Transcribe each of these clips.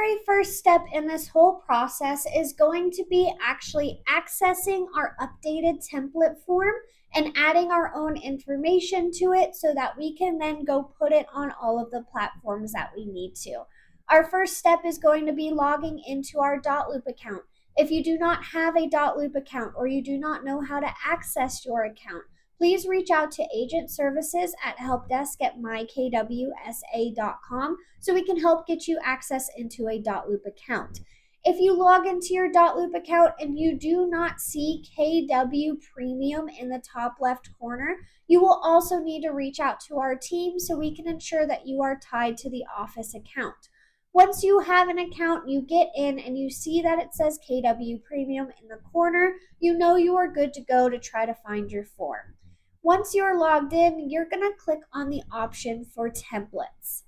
very first step in this whole process is going to be actually accessing our updated template form and adding our own information to it so that we can then go put it on all of the platforms that we need to. Our first step is going to be logging into our Dotloop account. If you do not have a Dotloop account or you do not know how to access your account, please reach out to Agent Services at helpdesk@mykwsa.com so we can help get you access into a Dotloop account. If you log into your Dotloop account and you do not see KW Premium in the top left corner, you will also need to reach out to our team so we can ensure that you are tied to the office account. Once you have an account, you get in and you see that it says KW Premium in the corner, you know you are good to go to try to find your form. Once you're logged in, you're going to click on the option for templates.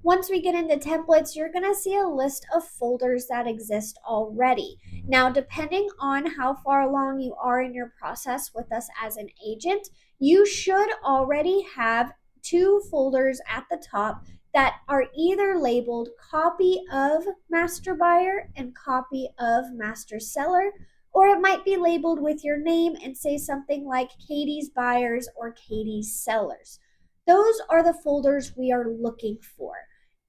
Once we get into templates, you're going to see a list of folders that exist already. Now, depending on how far along you are in your process with us as an agent, you should already have 2 folders at the top that are either labeled copy of master buyer and copy of master seller, or it might be labeled with your name and say something like Katie's buyers or Katie's sellers. Those are the folders we are looking for.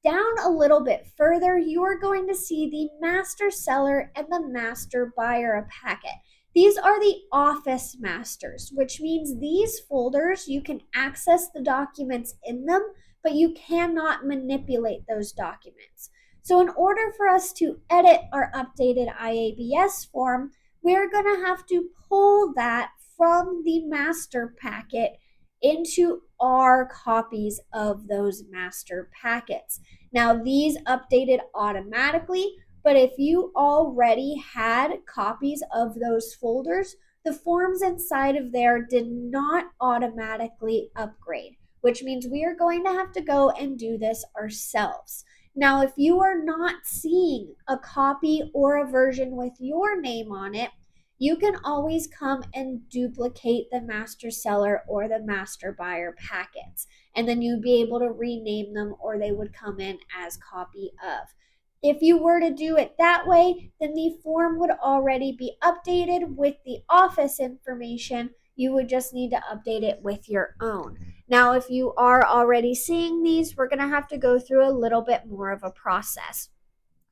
Down a little bit further, you are going to see the master seller and the master buyer packet. These are the office masters, which means these folders, you can access the documents in them, but you cannot manipulate those documents. So in order for us to edit our updated IABS form, we're going to have to pull that from the master packet into our copies of those master packets. Now, these updated automatically, but if you already had copies of those folders, the forms inside of there did not automatically upgrade, which means we are going to have to go and do this ourselves. Now, if you are not seeing a copy or a version with your name on it, you can always come and duplicate the master seller or the master buyer packets, and then you'd be able to rename them or they would come in as copy of. If you were to do it that way, then the form would already be updated with the office information. You would just need to update it with your own. Now, if you are already seeing these, we're going to have to go through a little bit more of a process.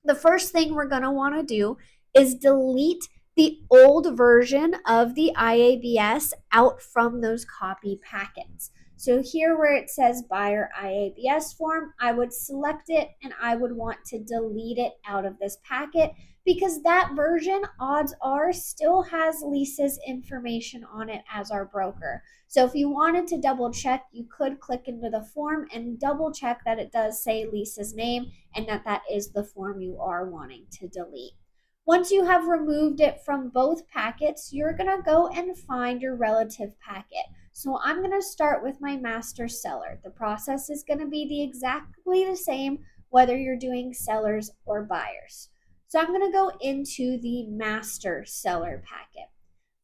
The first thing we're going to want to do is delete the old version of the IABS out from those copy packets. So here where it says buyer IABS form, I would select it and I would want to delete it out of this packet because that version, odds are, still has Lisa's information on it as our broker. So if you wanted to double check, you could click into the form and double check that it does say Lisa's name and that that is the form you are wanting to delete. Once you have removed it from both packets, you're going to go and find your relative packet. So I'm going to start with my master seller. The process is going to be exactly the same whether you're doing sellers or buyers. So I'm going to go into the master seller packet.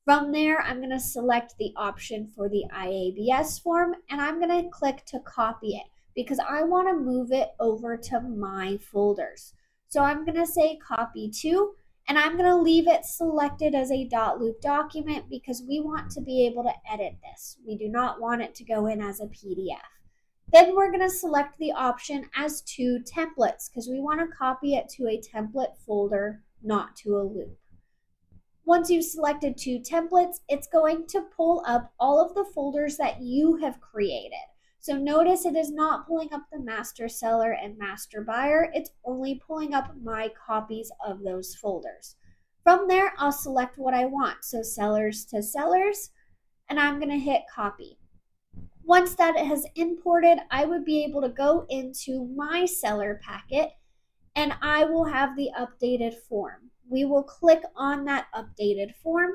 From there, I'm going to select the option for the IABS form and I'm going to click to copy it because I want to move it over to my folders. So I'm going to say copy to. And I'm going to leave it selected as a Dotloop document because we want to be able to edit this. We do not want it to go in as a PDF. Then we're going to select the option as to templates because we want to copy it to a template folder, not to a loop. Once you've selected 2 templates, it's going to pull up all of the folders that you have created. So notice it is not pulling up the master seller and master buyer. It's only pulling up my copies of those folders. From there, I'll select what I want. So sellers to sellers, and I'm going to hit copy. Once that has imported, I would be able to go into my seller packet and I will have the updated form. We will click on that updated form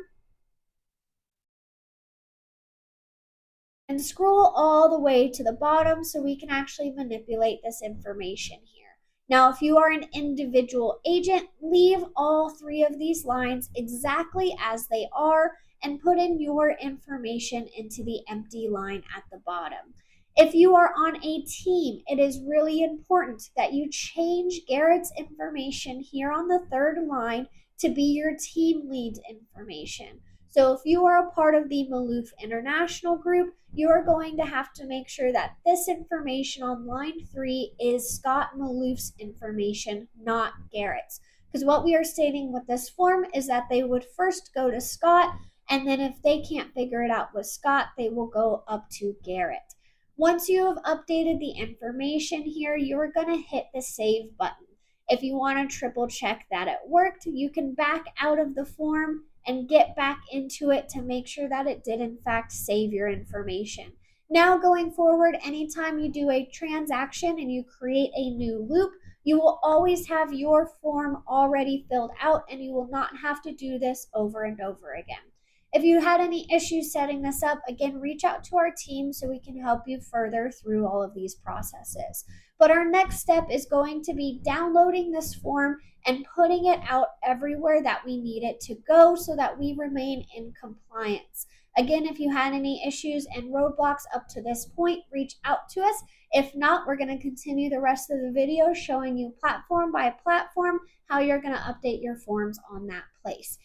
and scroll all the way to the bottom so we can actually manipulate this information here. Now, if you are an individual agent, leave all 3 of these lines exactly as they are and put in your information into the empty line at the bottom. If you are on a team, it is really important that you change Garrett's information here on the third line to be your team lead's information. So if you are a part of the Maloof International group, you are going to have to make sure that this information on line 3 is Scott Maloof's information, not Garrett's. Because what we are stating with this form is that they would first go to Scott, and then if they can't figure it out with Scott, they will go up to Garrett. Once you have updated the information here, you're going to hit the save button. If you want to triple check that it worked, you can back out of the form and get back into it to make sure that it did in fact save your information. Now going forward, anytime you do a transaction and you create a new loop, you will always have your form already filled out and you will not have to do this over and over again. If you had any issues setting this up, again, reach out to our team so we can help you further through all of these processes. But our next step is going to be downloading this form and putting it out everywhere that we need it to go so that we remain in compliance. Again, if you had any issues and roadblocks up to this point, reach out to us. If not, we're going to continue the rest of the video showing you platform by platform how you're going to update your forms on that place.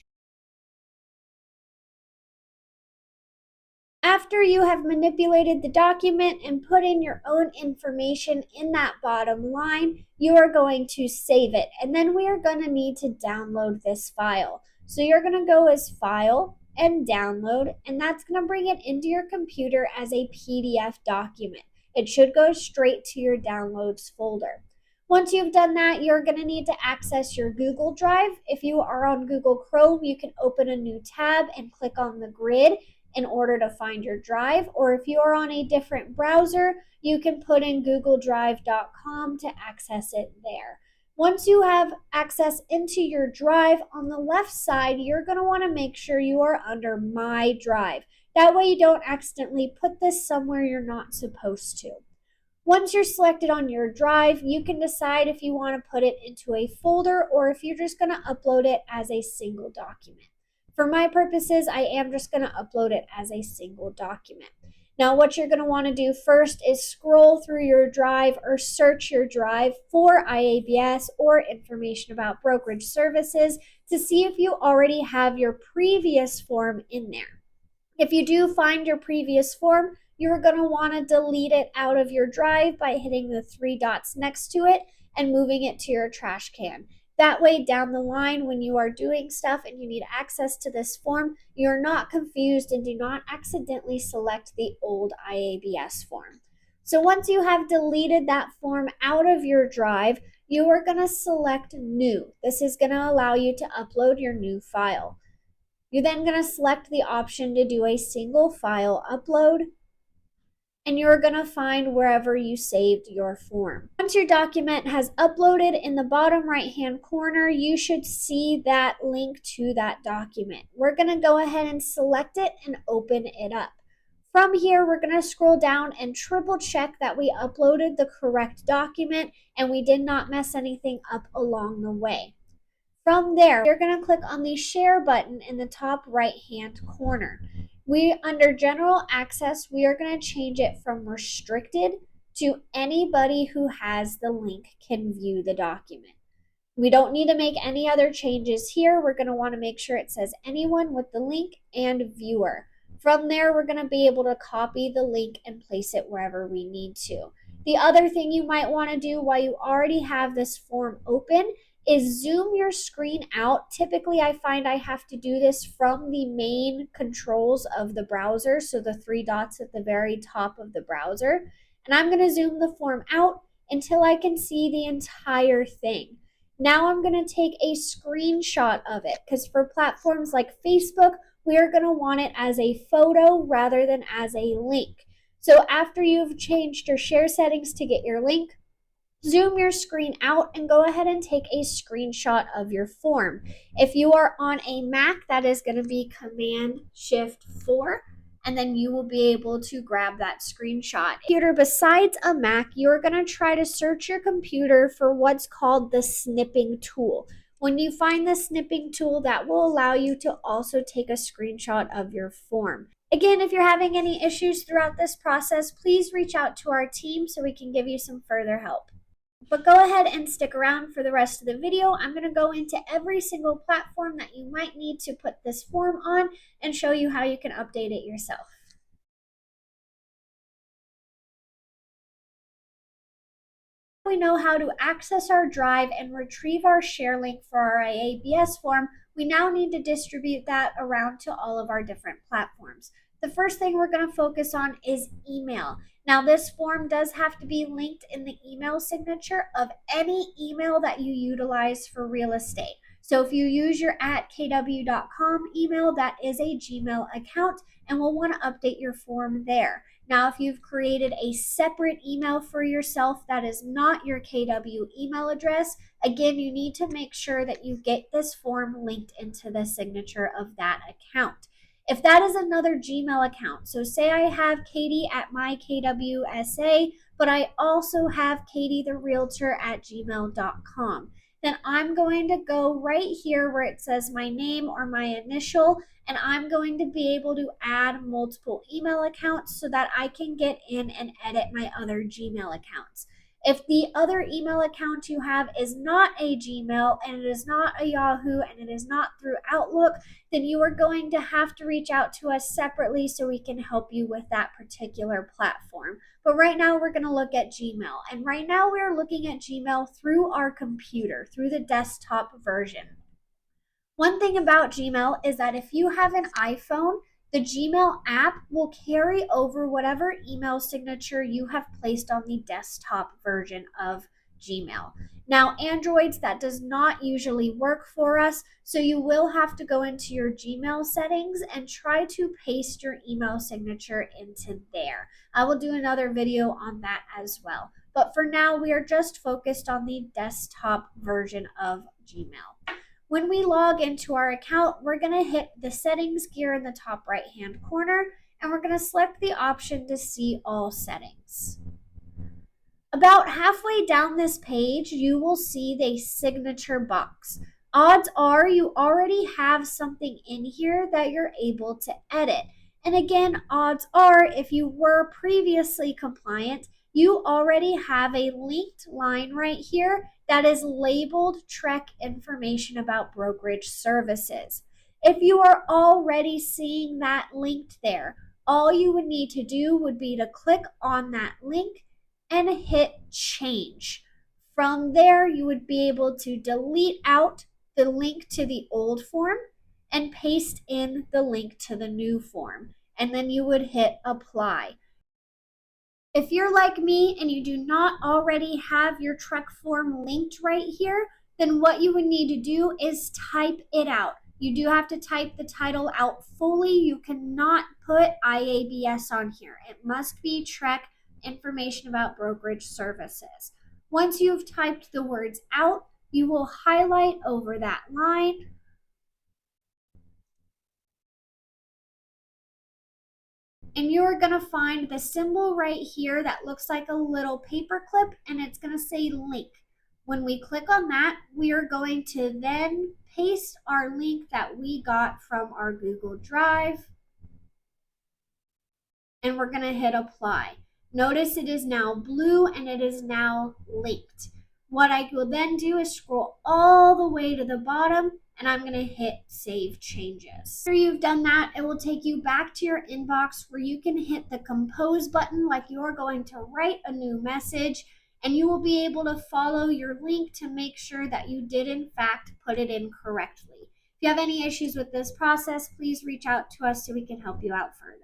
After you have manipulated the document and put in your own information in that bottom line, you are going to save it. And then we are going to need to download this file. So you're going to go as File and Download, and that's going to bring it into your computer as a PDF document. It should go straight to your Downloads folder. Once you've done that, you're going to need to access your Google Drive. If you are on Google Chrome, you can open a new tab and click on the grid in order to find your drive, or if you are on a different browser, you can put in googledrive.com to access it there. Once you have access into your drive, on the left side, you're going to want to make sure you are under My Drive. That way you don't accidentally put this somewhere you're not supposed to. Once you're selected on your drive, you can decide if you want to put it into a folder or if you're just going to upload it as a single document. For my purposes, I am just going to upload it as a single document. Now, what you're going to want to do first is scroll through your drive or search your drive for IABS or information about brokerage services to see if you already have your previous form in there. If you do find your previous form, you're going to want to delete it out of your drive by hitting the 3 dots next to it and moving it to your trash can. That way, down the line, when you are doing stuff and you need access to this form, you're not confused and do not accidentally select the old IABS form. So once you have deleted that form out of your drive, you are going to select New. This is going to allow you to upload your new file. You're then going to select the option to do a single file upload, and you're going to find wherever you saved your form. Once your document has uploaded, in the bottom right-hand corner, you should see that link to that document. We're going to go ahead and select it and open it up. From here, we're going to scroll down and triple check that we uploaded the correct document and we did not mess anything up along the way. From there, you're going to click on the share button in the top right-hand corner. Under general access, we are going to change it from restricted to anybody who has the link can view the document. We don't need to make any other changes here. We're going to want to make sure it says anyone with the link and viewer. From there, we're going to be able to copy the link and place it wherever we need to. The other thing you might want to do while you already have this form open is zoom your screen out. Typically, I find I have to do this from the main controls of the browser, so the 3 dots at the very top of the browser. And I'm going to zoom the form out until I can see the entire thing. Now I'm going to take a screenshot of it, because for platforms like Facebook, we are going to want it as a photo rather than as a link. So after you've changed your share settings to get your link, zoom your screen out and go ahead and take a screenshot of your form. If you are on a Mac, that is going to be Command-Shift-4, and then you will be able to grab that screenshot. Besides a Mac, you're going to try to search your computer for what's called the snipping tool. When you find the snipping tool, that will allow you to also take a screenshot of your form. Again, if you're having any issues throughout this process, please reach out to our team so we can give you some further help. But go ahead and stick around for the rest of the video. I'm going to go into every single platform that you might need to put this form on and show you how you can update it yourself. We know how to access our drive and retrieve our share link for our IABS form, we now need to distribute that around to all of our different platforms. The first thing we're going to focus on is email. Now, this form does have to be linked in the email signature of any email that you utilize for real estate. So if you use your @kw.com email, that is a Gmail account, and we'll want to update your form there. Now, if you've created a separate email for yourself that is not your KW email address, again, you need to make sure that you get this form linked into the signature of that account. If that is another Gmail account, so say I have Katie at mykwsa, but I also have Katie the Realtor at gmail.com, then I'm going to go right here where it says my name or my initial, and I'm going to be able to add multiple email accounts so that I can get in and edit my other Gmail accounts. If the other email account you have is not a Gmail and it is not a Yahoo and it is not through Outlook, then you are going to have to reach out to us separately so we can help you with that particular platform. But right now we're going to look at Gmail. And right now we're looking at Gmail through our computer, through the desktop version. One thing about Gmail is that if you have an iPhone, the Gmail app will carry over whatever email signature you have placed on the desktop version of Gmail. Now, Androids, that does not usually work for us, so you will have to go into your Gmail settings and try to paste your email signature into there. I will do another video on that as well. But for now, we are just focused on the desktop version of Gmail. When we log into our account, we're going to hit the settings gear in the top right hand corner, and we're going to select the option to see all settings. About halfway down this page, you will see the signature box. Odds are you already have something in here that you're able to edit. And again, odds are if you were previously compliant, you already have a linked line right here that is labeled Trek information about brokerage services. If you are already seeing that linked there, all you would need to do would be to click on that link and hit change. From there, you would be able to delete out the link to the old form and paste in the link to the new form. And then you would hit apply. If you're like me and you do not already have your Trek form linked right here, then what you would need to do is type it out. You do have to type the title out fully. You cannot put IABS on here. It must be Trek information about brokerage services. Once you've typed the words out, you will highlight over that line. And you're going to find the symbol right here that looks like a little paper clip, and it's going to say link. When we click on that, we are going to then paste our link that we got from our Google Drive, and we're going to hit apply. Notice it is now blue and it is now linked. What I will then do is scroll all the way to the bottom, and I'm going to hit Save Changes. After you've done that, it will take you back to your inbox where you can hit the Compose button like you're going to write a new message, and you will be able to follow your link to make sure that you did in fact put it in correctly. If you have any issues with this process, please reach out to us so we can help you out further.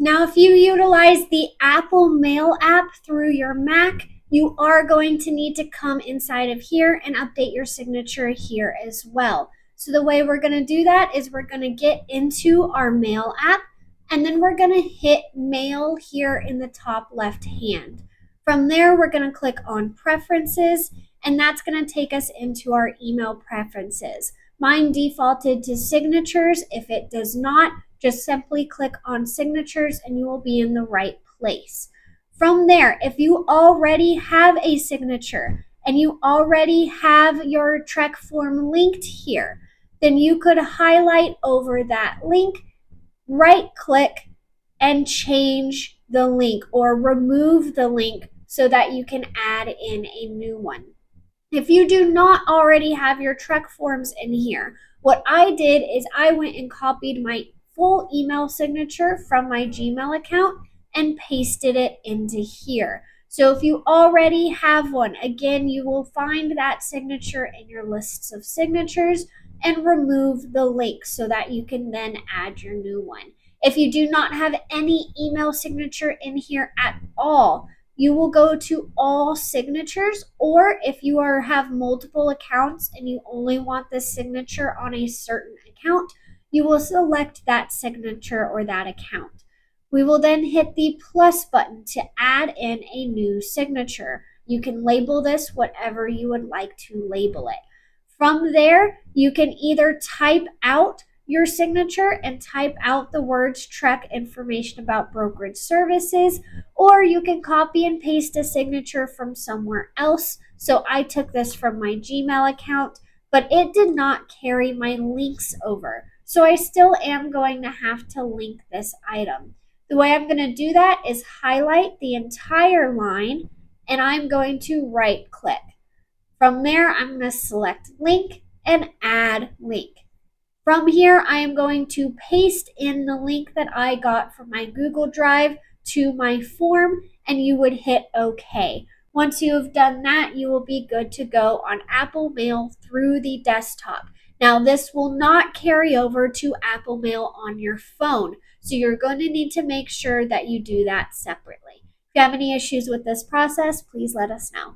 Now, if you utilize the Apple Mail app through your Mac, you are going to need to come inside of here and update your signature here as well. So the way we're going to do that is we're going to get into our Mail app, and then we're going to hit Mail here in the top left hand. From there, we're going to click on Preferences, and that's going to take us into our email preferences. Mine defaulted to signatures. If it does not, just simply click on signatures and you will be in the right place. From there, if you already have a signature and you already have your Trek form linked here, then you could highlight over that link, right click, and change the link or remove the link so that you can add in a new one. If you do not already have your Trek forms in here, what I did is I went and copied my full email signature from my Gmail account and pasted it into here. So if you already have one, again, you will find that signature in your lists of signatures and remove the link so that you can then add your new one. If you do not have any email signature in here at all, you will go to all signatures, or if you have multiple accounts and you only want this signature on a certain account, you will select that signature or that account. We will then hit the plus button to add in a new signature. You can label this whatever you would like to label it. From there, you can either type out your signature and type out the words Trek information about brokerage services, or you can copy and paste a signature from somewhere else. So I took this from my Gmail account, but it did not carry my links over. So I still am going to have to link this item. The way I'm going to do that is highlight the entire line and I'm going to right click. From there, I'm going to select link and add link. From here, I am going to paste in the link that I got from my Google Drive to my form, and you would hit OK. Once you have done that, you will be good to go on Apple Mail through the desktop. Now, this will not carry over to Apple Mail on your phone, so you're going to need to make sure that you do that separately. If you have any issues with this process, please let us know.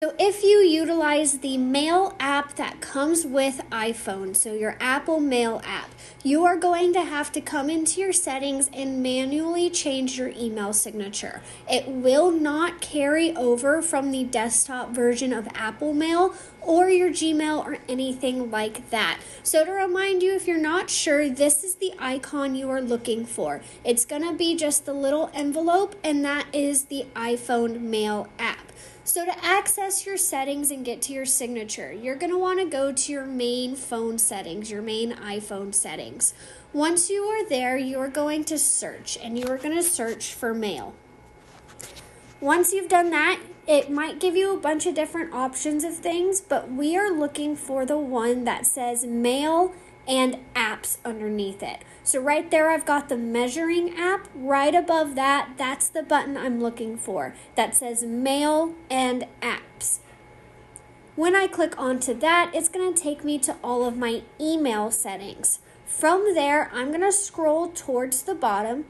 So if you utilize the Mail app that comes with iPhone, so your Apple Mail app, you are going to have to come into your settings and manually change your email signature. It will not carry over from the desktop version of Apple Mail or your Gmail or anything like that. So to remind you, if you're not sure, this is the icon you are looking for. It's going to be just the little envelope, and that is the iPhone Mail app. So to access your settings and get to your signature, you're going to want to go to your main phone settings, your main iPhone settings. Once you are there, you're going to search, and you are going to search for mail. Once you've done that, it might give you a bunch of different options of things, but we are looking for the one that says mail and apps underneath it. So right there, I've got the measuring app. Right above that, that's the button I'm looking for that says mail and apps. When I click onto that, it's going to take me to all of my email settings. From there, I'm going to scroll towards the bottom,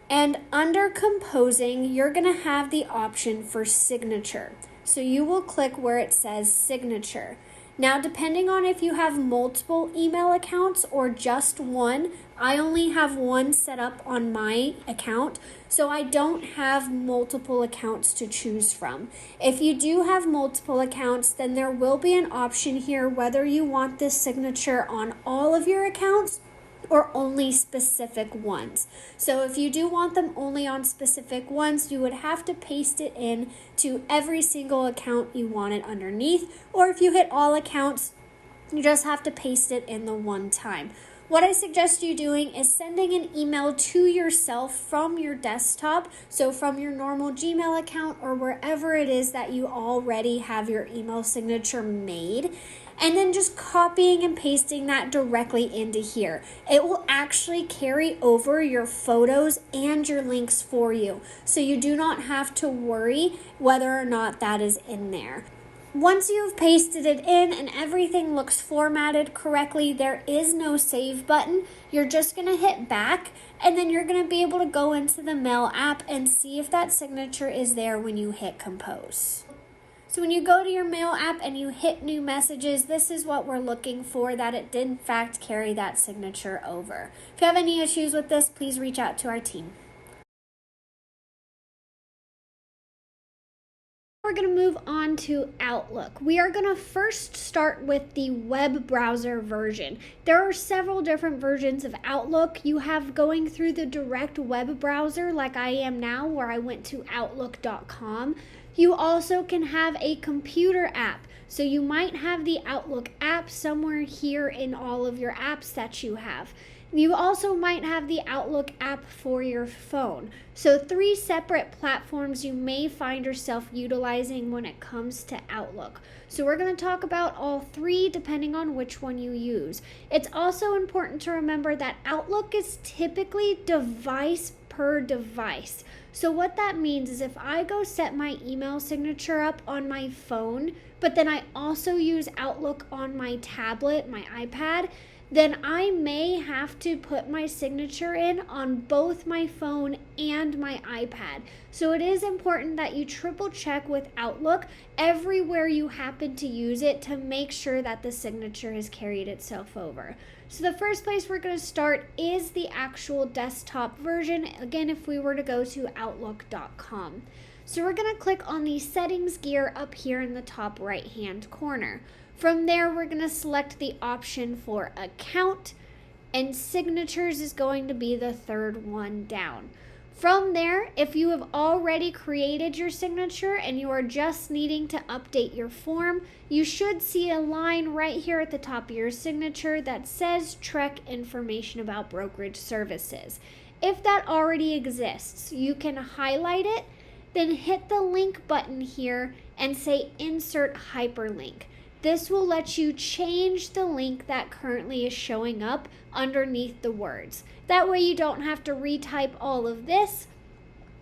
and under composing, you're going to have the option for signature. So you will click where it says signature. Now, depending on if you have multiple email accounts or just one, I only have one set up on my account, so I don't have multiple accounts to choose from. If you do have multiple accounts, then there will be an option here whether you want this signature on all of your accounts or only specific ones. So if you do want them only on specific ones, you would have to paste it in to every single account you want it underneath, or if you hit all accounts, you just have to paste it in the one time. What I suggest you doing is sending an email to yourself from your desktop, so from your normal Gmail account or wherever it is that you already have your email signature made, and then just copying and pasting that directly into here. It will actually carry over your photos and your links for you, so you do not have to worry whether or not that is in there. Once you've pasted it in and everything looks formatted correctly, there is no save button. You're just going to hit back, and then you're going to be able to go into the Mail app and see if that signature is there when you hit compose. So when you go to your Mail app and you hit new messages, this is what we're looking for, that it did in fact carry that signature over. If you have any issues with this, please reach out to our team. We're going to move on to Outlook. We are going to first start with the web browser version. There are several different versions of Outlook. You have going through the direct web browser like I am now, where I went to outlook.com. You also can have a computer app. So you might have the Outlook app somewhere here in all of your apps that you have. You also might have the Outlook app for your phone. So 3 separate platforms you may find yourself utilizing when it comes to Outlook. So we're going to talk about all 3 depending on which one you use. It's also important to remember that Outlook is typically device per device. So what that means is if I go set my email signature up on my phone, but then I also use Outlook on my tablet, my iPad, then I may have to put my signature in on both my phone and my iPad. So it is important that you triple check with Outlook everywhere you happen to use it to make sure that the signature has carried itself over. So the first place we're going to start is the actual desktop version. Again, if we were to go to outlook.com. So we're going to click on the settings gear up here in the top right hand corner. From there, we're going to select the option for account, and signatures is going to be the third one down. From there, if you have already created your signature and you are just needing to update your form, you should see a line right here at the top of your signature that says Trek information about brokerage services. If that already exists, you can highlight it, then hit the link button here and say insert hyperlink. This will let you change the link that currently is showing up underneath the words. That way you don't have to retype all of this.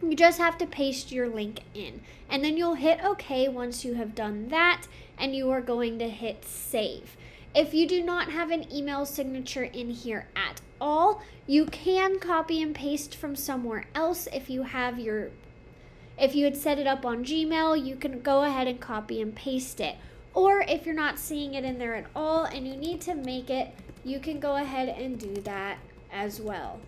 You just have to paste your link in. And then you'll hit OK once you have done that, and you are going to hit save. If you do not have an email signature in here at all, you can copy and paste from somewhere else. If you had set it up on Gmail, you can go ahead and copy and paste it. Or if you're not seeing it in there at all and you need to make it, you can go ahead and do that as well.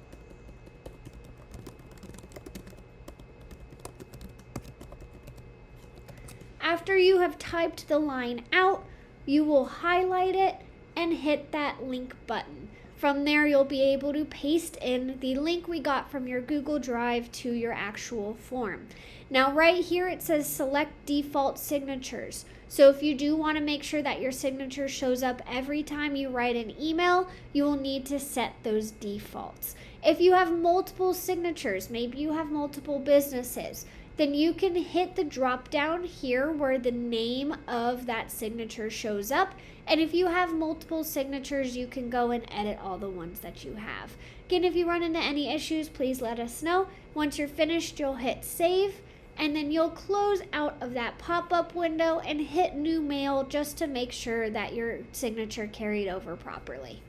After you have typed the line out, you will highlight it and hit that link button. From there, you'll be able to paste in the link we got from your Google Drive to your actual form. Now, right here, it says select default signatures. So if you do want to make sure that your signature shows up every time you write an email, you will need to set those defaults. If you have multiple signatures, maybe you have multiple businesses, then you can hit the drop down here where the name of that signature shows up. And if you have multiple signatures, you can go and edit all the ones that you have. Again, if you run into any issues, please let us know. Once you're finished, you'll hit save, and then you'll close out of that pop-up window and hit new mail just to make sure that your signature carried over properly.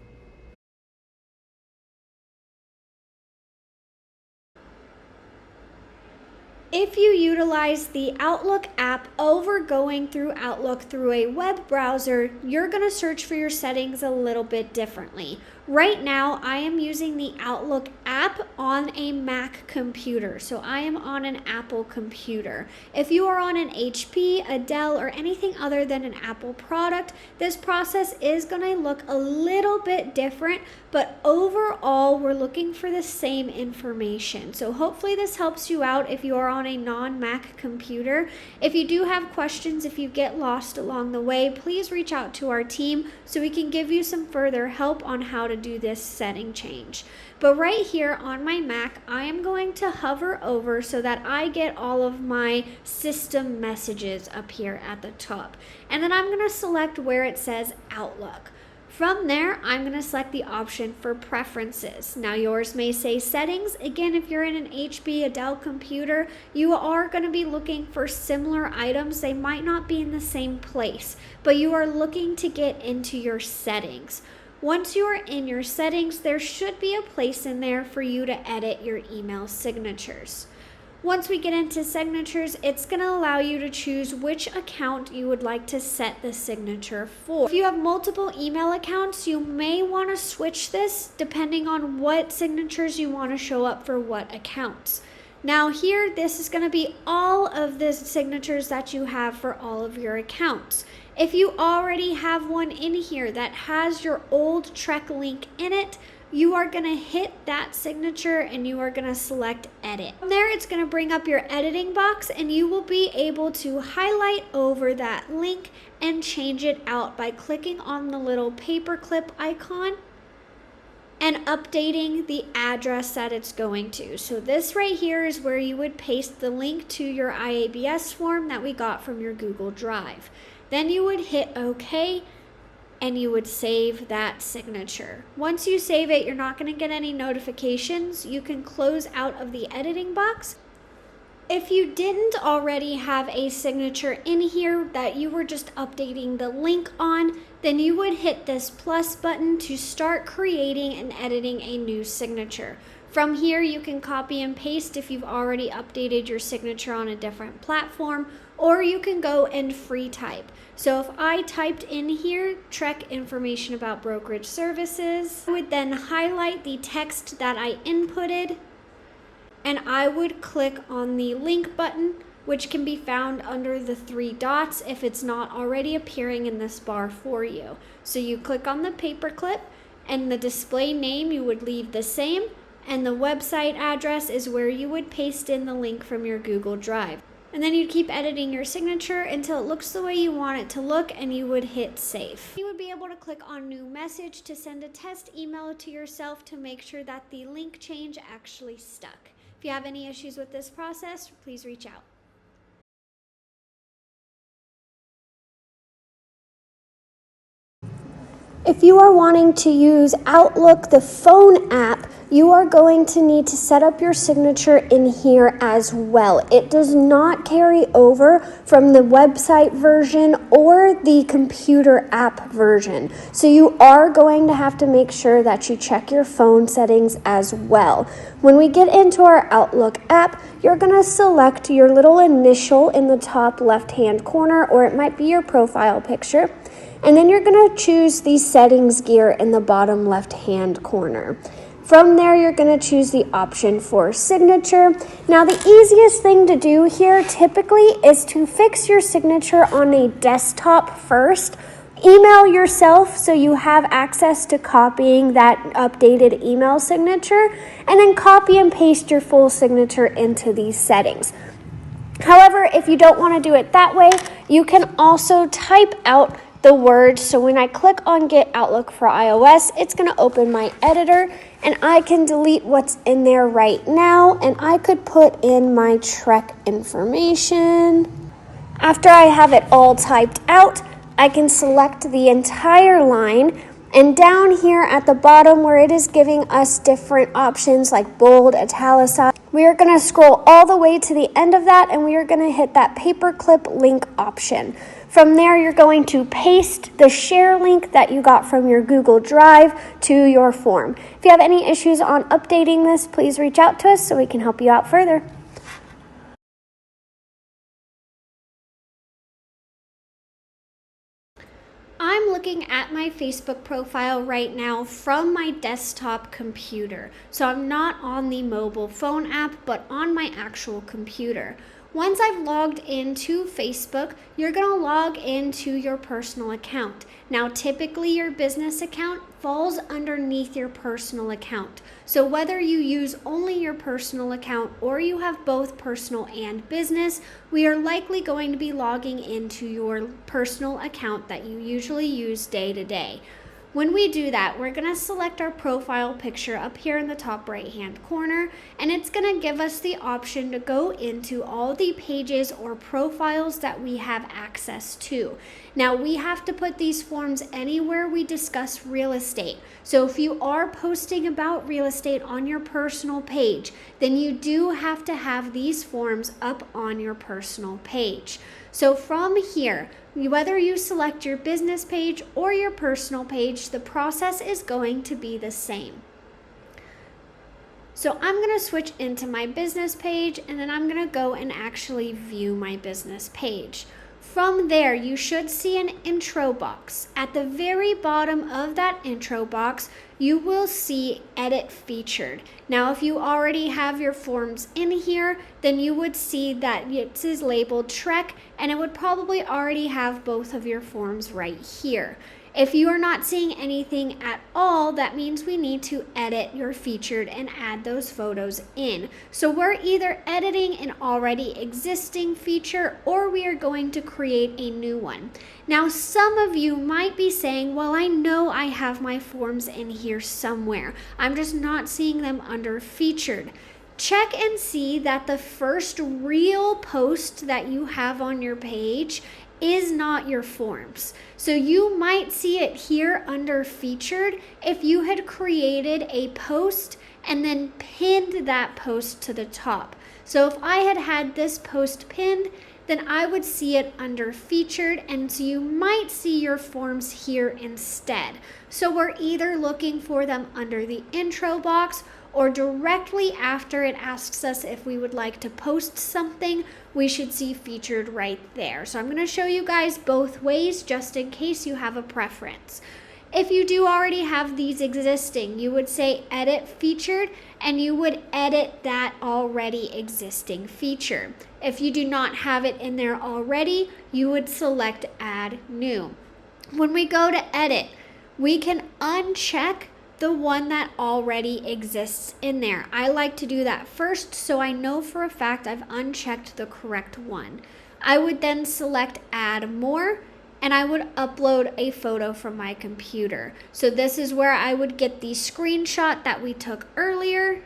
If you utilize the Outlook app over going through Outlook through a web browser, you're going to search for your settings a little bit differently. Right now, I am using the Outlook app on a Mac computer, so I am on an Apple computer. If you are on an HP, a Dell, or anything other than an Apple product, this process is going to look a little bit different, but overall, we're looking for the same information. So hopefully this helps you out if you are on a non-Mac computer. If you do have questions, if you get lost along the way, please reach out to our team so we can give you some further help on how to do this setting change. But right here on my Mac, I am going to hover over so that I get all of my system messages up here at the top. And then I'm going to select where it says Outlook. From there, I'm going to select the option for preferences. Now yours may say settings. Again, if you're in an HP, a Dell computer, you are going to be looking for similar items. They might not be in the same place, but you are looking to get into your settings. Once you are in your settings, there should be a place in there for you to edit your email signatures. Once we get into signatures, it's going to allow you to choose which account you would like to set the signature for. If you have multiple email accounts, you may want to switch this depending on what signatures you want to show up for what accounts. Now here, this is going to be all of the signatures that you have for all of your accounts. If you already have one in here that has your old Trek link in it, you are going to hit that signature and you are going to select edit. From there, it's going to bring up your editing box and you will be able to highlight over that link and change it out by clicking on the little paperclip icon and updating the address that it's going to. So this right here is where you would paste the link to your IABS form that we got from your Google Drive. Then you would hit OK and you would save that signature. Once you save it, you're not going to get any notifications. You can close out of the editing box. If you didn't already have a signature in here that you were just updating the link on, then you would hit this plus button to start creating and editing a new signature. From here, you can copy and paste if you've already updated your signature on a different platform, or you can go and free type. So if I typed in here, Trek information about brokerage services, I would then highlight the text that I inputted, and I would click on the link button, which can be found under the 3 dots if it's not already appearing in this bar for you. So you click on the paperclip, and the display name you would leave the same, and the website address is where you would paste in the link from your Google Drive. And then you'd keep editing your signature until it looks the way you want it to look, and you would hit save. You would be able to click on new message to send a test email to yourself to make sure that the link change actually stuck. If you have any issues with this process, please reach out. If you are wanting to use Outlook, the phone app, you are going to need to set up your signature in here as well. It does not carry over from the website version or the computer app version. So you are going to have to make sure that you check your phone settings as well. When we get into our Outlook app, you're going to select your little initial in the top left-hand corner, or it might be your profile picture. And then you're going to choose the settings gear in the bottom left-hand corner. From there, you're going to choose the option for signature. Now, the easiest thing to do here typically is to fix your signature on a desktop first. Email yourself so you have access to copying that updated email signature, and then copy and paste your full signature into these settings. However, if you don't want to do it that way, you can also type out the words. So when I click on Get Outlook for iOS, it's going to open my editor, and I can delete what's in there right now, and I could put in my Trek information. After I have it all typed out, I can select the entire line, and down here at the bottom where it is giving us different options like bold, italicized, we are going to scroll all the way to the end of that, and we are going to hit that paperclip link option. From there, you're going to paste the share link that you got from your Google Drive to your form. If you have any issues on updating this, please reach out to us so we can help you out further. I'm looking at my Facebook profile right now from my desktop computer. So I'm not on the mobile phone app, but on my actual computer. Once I've logged into Facebook, you're going to log into your personal account. Now, typically your business account falls underneath your personal account. So whether you use only your personal account or you have both personal and business, we are likely going to be logging into your personal account that you usually use day to day. When we do that, we're going to select our profile picture up here in the top right-hand corner, and it's going to give us the option to go into all the pages or profiles that we have access to. Now, we have to put these forms anywhere we discuss real estate. So if you are posting about real estate on your personal page, then you do have to have these forms up on your personal page. So from here, whether you select your business page or your personal page, the process is going to be the same. So I'm going to switch into my business page, and then I'm going to go and actually view my business page. From there, you should see an intro box. At the very bottom of that intro box, you will see Edit Featured. Now, if you already have your forms in here, then you would see that it is labeled Trek, and it would probably already have both of your forms right here. If you are not seeing anything at all, that means we need to edit your featured and add those photos in. So we're either editing an already existing feature or we are going to create a new one. Now, some of you might be saying, well, I know I have my forms in here somewhere. I'm just not seeing them under featured. Check and see that the first real post that you have on your page is not your forms. So you might see it here under featured if you had created a post and then pinned that post to the top. So if I had this post pinned, then I would see it under featured, and so you might see your forms here instead. So we're either looking for them under the intro box or directly after it asks us if we would like to post something, we should see featured right there. So I'm going to show you guys both ways just in case you have a preference. If you do already have these existing, you would say Edit Featured, and you would edit that already existing feature. If you do not have it in there already, you would select Add New. When we go to Edit, we can uncheck the one that already exists in there. I like to do that first so I know for a fact I've unchecked the correct one. I would then select Add More, and I would upload a photo from my computer. So this is where I would get the screenshot that we took earlier.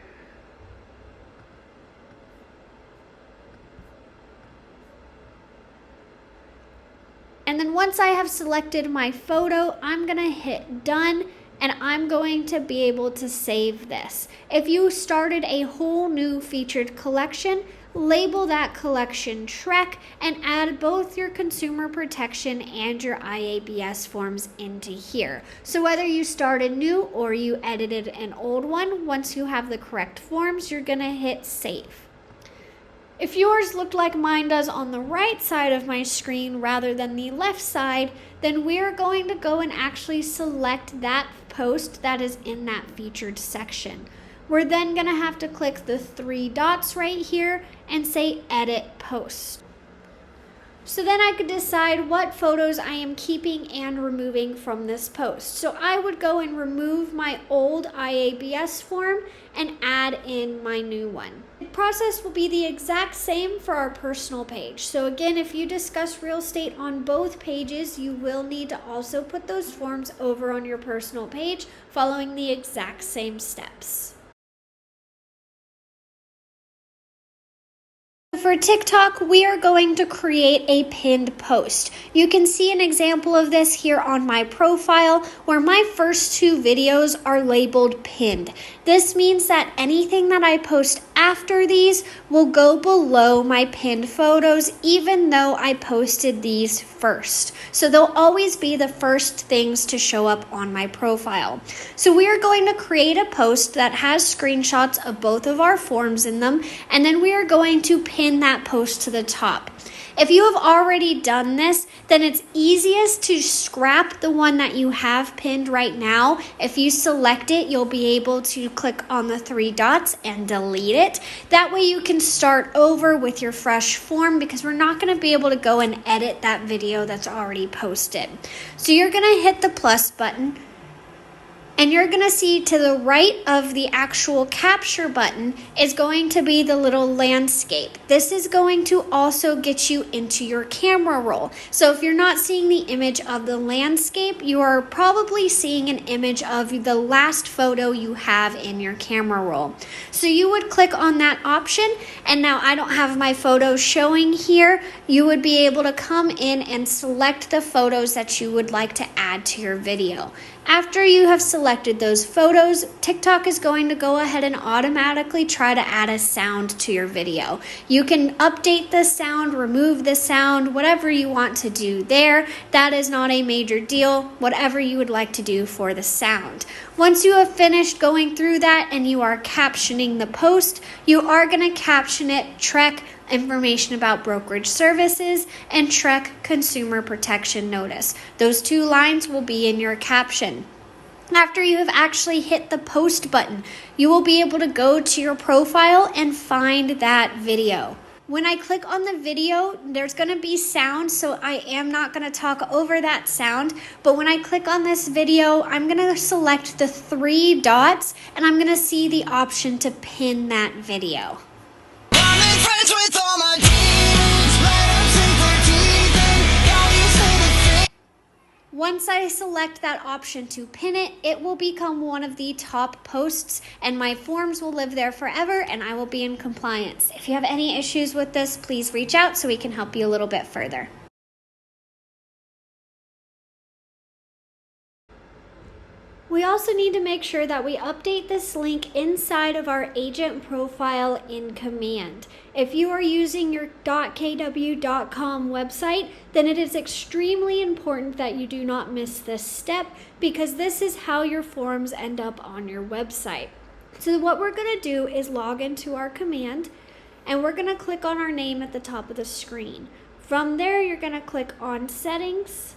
And then once I have selected my photo, I'm gonna hit Done, and I'm going to be able to save this. If you started a whole new featured collection, label that collection Trek and add both your consumer protection and your IABS forms into here. So whether you started new or you edited an old one, once you have the correct forms, you're gonna hit Save. If yours looked like mine does on the right side of my screen rather than the left side, then we're going to go and actually select that post that is in that featured section. We're then going to have to click the 3 dots right here and say Edit Post. So then I could decide what photos I am keeping and removing from this post. So I would go and remove my old IABS form and add in my new one. The process will be the exact same for our personal page. So again, if you discuss real estate on both pages, you will need to also put those forms over on your personal page, following the exact same steps. For TikTok, we are going to create a pinned post. You can see an example of this here on my profile where my first 2 videos are labeled pinned. This means that anything that I post after these will go below my pinned photos, even though I posted these first. So they'll always be the first things to show up on my profile. So we are going to create a post that has screenshots of both of our forms in them, and then we are going to pin that post to the top. If you have already done this, then it's easiest to scrap the one that you have pinned right now. If you select it, you'll be able to click on the 3 dots and delete it. That way you can start over with your fresh form, because we're not going to be able to go and edit that video that's already posted. So you're going to hit the plus button, and you're going to see to the right of the actual capture button is going to be the little landscape. This is going to also get you into your camera roll. So if you're not seeing the image of the landscape, you are probably seeing an image of the last photo you have in your camera roll. So you would click on that option, and now I don't have my photos showing here. You would be able to come in and select the photos that you would like to add to your video. After you have selected those photos, TikTok is going to go ahead and automatically try to add a sound to your video. You can update the sound, remove the sound, whatever you want to do there. That is not a major deal, whatever you would like to do for the sound. Once you have finished going through that and you are captioning the post, you are going to caption it Trek information about brokerage services, and TREC consumer protection notice. Those 2 lines will be in your caption. After you have actually hit the post button, you will be able to go to your profile and find that video. When I click on the video, there's going to be sound, so I am not going to talk over that sound. But when I click on this video, I'm going to select the 3 dots, and I'm going to see the option to pin that video. Once I select that option to pin it, it will become one of the top posts, and my forms will live there forever, and I will be in compliance. If you have any issues with this, please reach out so we can help you a little bit further. We also need to make sure that we update this link inside of our agent profile in Command. If you are using your .kw.com website, then it is extremely important that you do not miss this step, because this is how your forms end up on your website. So what we're going to do is log into our Command, and we're going to click on our name at the top of the screen. From there, you're going to click on Settings.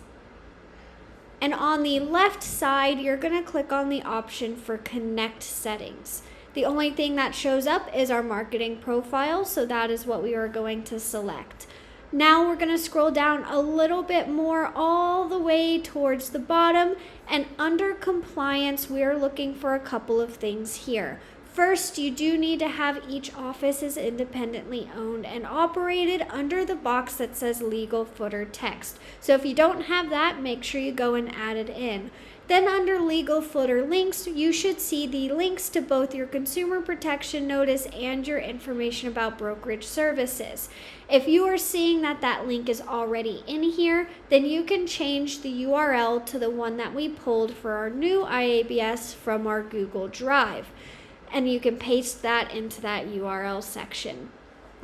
And on the left side, you're going to click on the option for Connect Settings. The only thing that shows up is our marketing profile, so that is what we are going to select. Now we're going to scroll down a little bit more all the way towards the bottom, and under compliance, we are looking for a couple of things here. First, you do need to have each office is independently owned and operated under the box that says legal footer text. So if you don't have that, make sure you go and add it in. Then under legal footer links, you should see the links to both your consumer protection notice and your information about brokerage services. If you are seeing that that link is already in here, then you can change the URL to the one that we pulled for our new IABS from our Google Drive. And you can paste that into that URL section.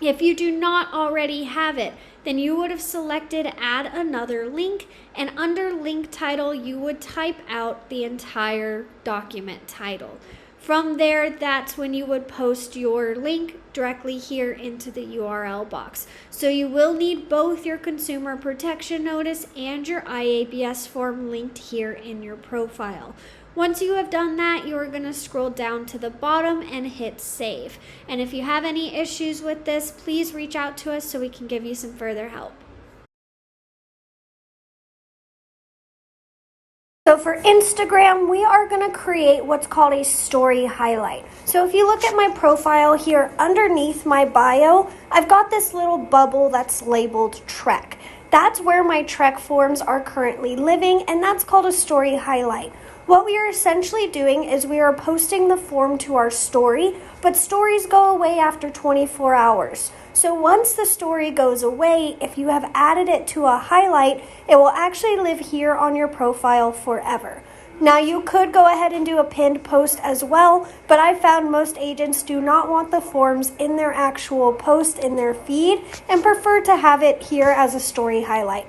If you do not already have it, then you would have selected add another link, and under link title, you would type out the entire document title. From there, that's when you would post your link directly here into the URL box. So you will need both your consumer protection notice and your IABS form linked here in your profile. Once you have done that, you are going to scroll down to the bottom and hit save. And if you have any issues with this, please reach out to us so we can give you some further help. So for Instagram, we are going to create what's called a story highlight. So if you look at my profile here underneath my bio, I've got this little bubble that's labeled TREC. That's where my TREC forms are currently living, and that's called a story highlight. What we are essentially doing is we are posting the form to our story, but stories go away after 24 hours. So once the story goes away, if you have added it to a highlight, it will actually live here on your profile forever. Now you could go ahead and do a pinned post as well, but I found most agents do not want the forms in their actual post in their feed and prefer to have it here as a story highlight.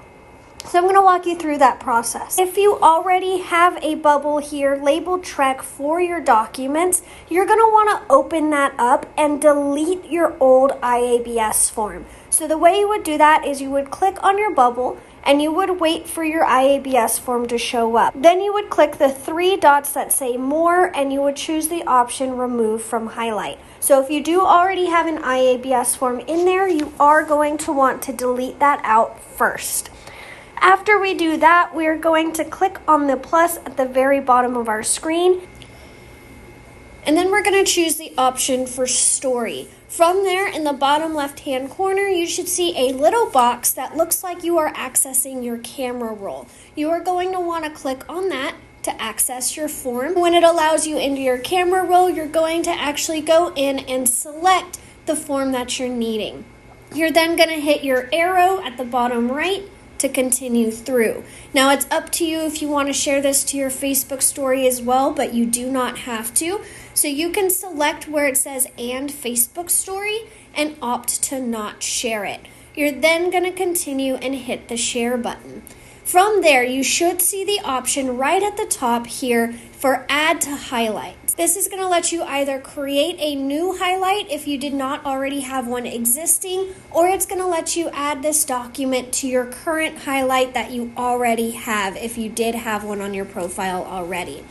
So I'm going to walk you through that process. If you already have a bubble here labeled TREC for your documents, you're going to want to open that up and delete your old IABS form. So the way you would do that is you would click on your bubble and you would wait for your IABS form to show up. Then you would click the 3 dots that say more, and you would choose the option remove from highlight. So if you do already have an IABS form in there, you are going to want to delete that out first. After we do that, we're going to click on the plus at the very bottom of our screen. And then we're going to choose the option for story. From there, in the bottom left-hand corner, you should see a little box that looks like you are accessing your camera roll. You are going to want to click on that to access your form. When it allows you into your camera roll, you're going to actually go in and select the form that you're needing. You're then going to hit your arrow at the bottom right to continue through. Now it's up to you if you want to share this to your Facebook story as well, but you do not have to. So you can select where it says and Facebook story and opt to not share it. You're then going to continue and hit the share button. From there, you should see the option right at the top here for Add to Highlights. This is going to let you either create a new highlight if you did not already have one existing, or it's going to let you add this document to your current highlight that you already have if you did have one on your profile already.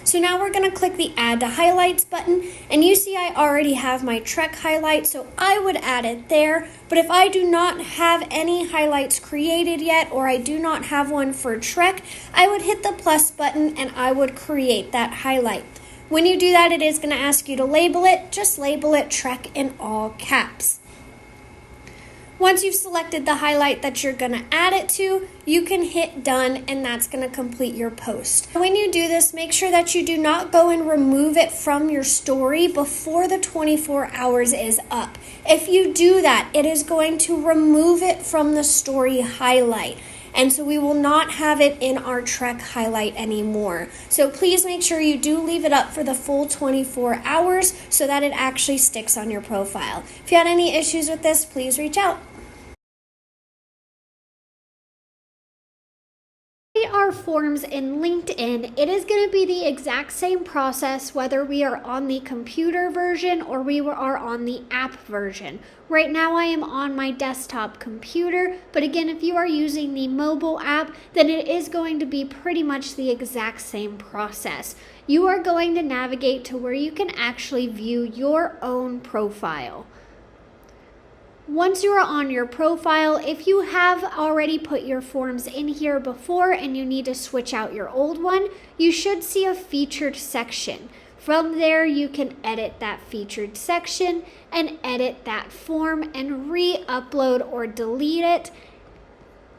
So now we're going to click the Add to Highlights button, and you see I already have my Trek highlight, so I would add it there. But if I do not have any highlights created yet, or I do not have one for Trek, I would hit the plus button and I would create that highlight. When you do that, it is going to ask you to label it. Just label it Trek in all caps. Once you've selected the highlight that you're going to add it to, you can hit done, and that's going to complete your post. When you do this, make sure that you do not go and remove it from your story before the 24 hours is up. If you do that, it is going to remove it from the story highlight. And so we will not have it in our Trek highlight anymore. So please make sure you do leave it up for the full 24 hours so that it actually sticks on your profile. If you had any issues with this, please reach out. Our forms in LinkedIn, it is going to be the exact same process whether we are on the computer version or we are on the app version. Right now I am on my desktop computer, but again, if you are using the mobile app, then it is going to be pretty much the exact same process. You are going to navigate to where you can actually view your own profile. Once you are on your profile, if you have already put your forms in here before and you need to switch out your old one, you should see a featured section. From there, you can edit that featured section and edit that form and re-upload or delete it,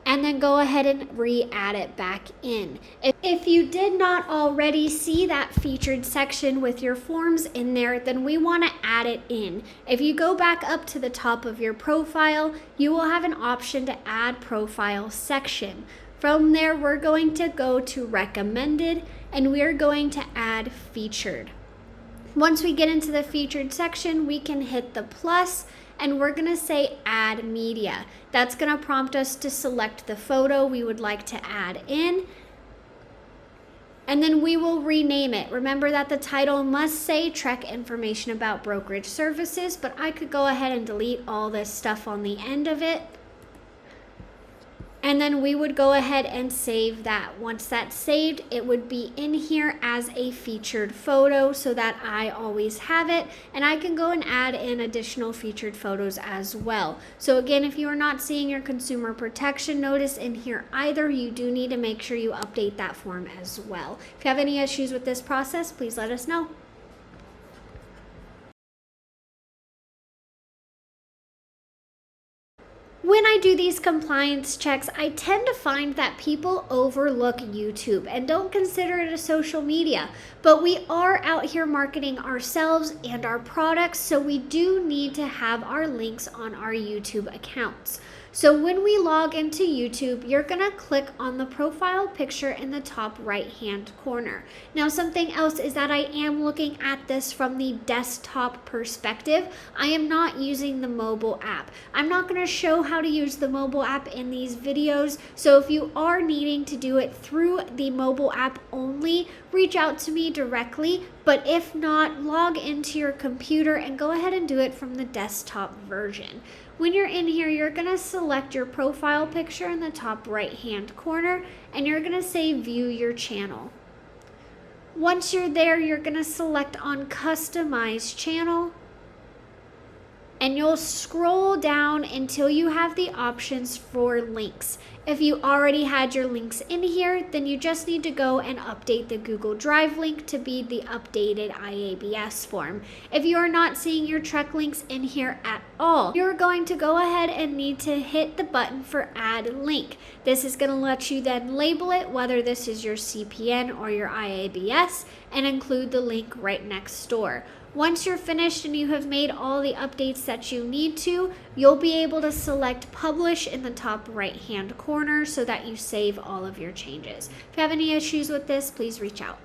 and then go ahead and re-add it back in. If you did not already see that featured section with your forms in there, then we want to add it in. If you go back up to the top of your profile, you will have an option to add profile section. From there, we're going to go to recommended, and we're going to add featured. Once we get into the featured section, we can hit the plus, and we're going to say add media. That's going to prompt us to select the photo we would like to add in, and then we will rename it. Remember that the title must say Trek information about brokerage services, but I could go ahead and delete all this stuff on the end of it. And then we would go ahead and save that. Once that's saved, it would be in here as a featured photo so that I always have it. And I can go and add in additional featured photos as well. So again, if you are not seeing your consumer protection notice in here either, you do need to make sure you update that form as well. If you have any issues with this process, please let us know. When I do these compliance checks, I tend to find that people overlook YouTube and don't consider it a social media. But we are out here marketing ourselves and our products, so we do need to have our links on our YouTube accounts. So when we log into YouTube, you're gonna click on the profile picture in the top right-hand corner. Now, something else is that I am looking at this from the desktop perspective. I am not using the mobile app. I'm not gonna show how to use the mobile app in these videos, so if you are needing to do it through the mobile app only, reach out to me directly. But if not, log into your computer and go ahead and do it from the desktop version. When you're in here, you're going to select your profile picture in the top right-hand corner, and you're going to say View Your Channel. Once you're there, you're going to select on Customize Channel, and you'll scroll down until you have the options for links. If you already had your links in here, then you just need to go and update the Google Drive link to be the updated IABS form. If you are not seeing your Trek links in here at all, you're going to go ahead and need to hit the button for Add Link. This is going to let you then label it, whether this is your CPN or your IABS, and include the link right next door. Once you're finished and you have made all the updates that you need to, you'll be able to select Publish in the top right-hand corner so that you save all of your changes. If you have any issues with this, please reach out.